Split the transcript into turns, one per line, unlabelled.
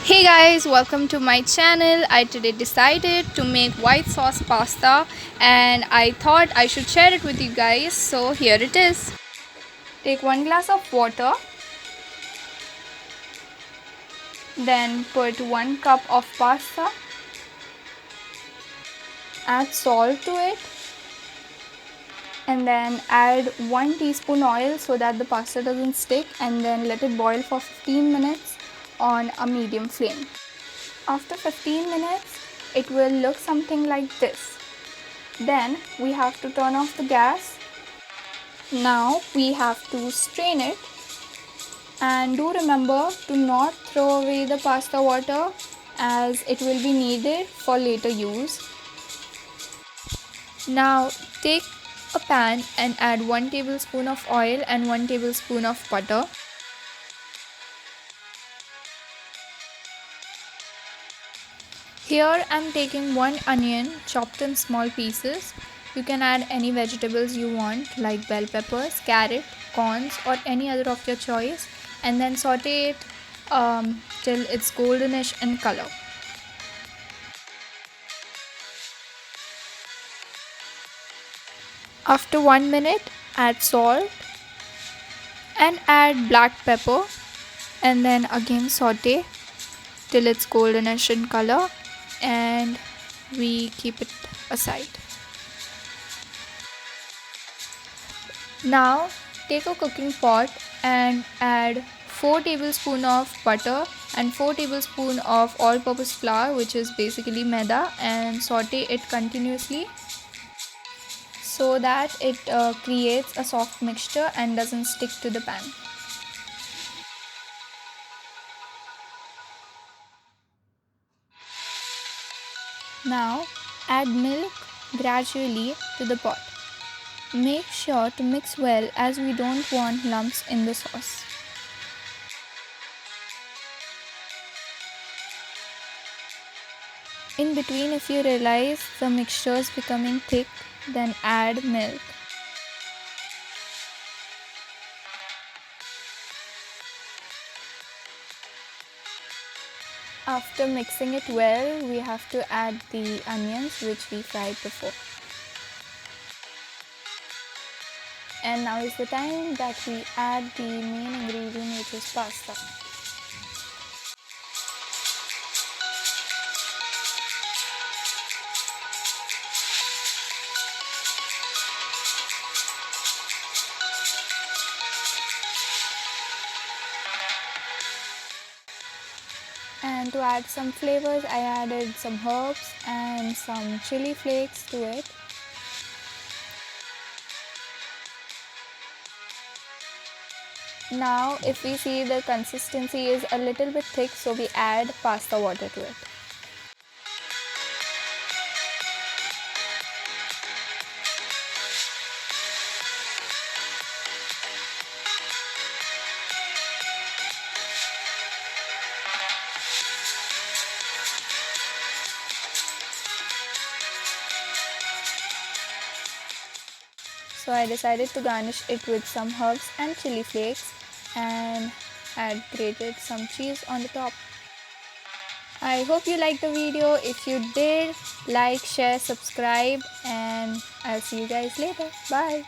Hey guys, welcome to my channel. I today decided to make white sauce pasta and I thought I should share it with you guys. So here it is. Take 1 glass of water, then put 1 cup of pasta, add salt to it, and then add 1 teaspoon oil so that the pasta doesn't stick, and then let it boil for 15 minutes on a medium flame. After 15 minutes, it will look something like this. Then we have to turn off the gas. Now we have to strain it, and do remember to not throw away the pasta water as it will be needed for later use. Now take a pan and add 1 tablespoon of oil and 1 tablespoon of butter. Here I'm taking 1 onion chopped in small pieces. You can add any vegetables you want like bell peppers, carrot, corns or any other of your choice, and then saute it till it's goldenish in color. After 1 minute, add salt and add black pepper, and then again saute till it's goldenish in color, and we keep it aside. Now take a cooking pot and add 4 tablespoons of butter and 4 tablespoons of all-purpose flour, which is basically maida, and saute it continuously so that it creates a soft mixture and doesn't stick to the pan. Now add milk gradually to the pot. Make sure to mix well as we don't want lumps in the sauce. In between, if you realize the mixture is becoming thick, then add milk. After mixing it well, we have to add the onions which we fried before. And now is the time that we add the main ingredient, which is pasta. And to add some flavors, I added some herbs and some chili flakes to it. Now if we see the consistency is a little bit thick, so we add pasta water to it. So I decided to garnish it with some herbs and chili flakes and add grated some cheese on the top. I hope you liked the video. If you did, like, share, subscribe, and I'll see you guys later. Bye.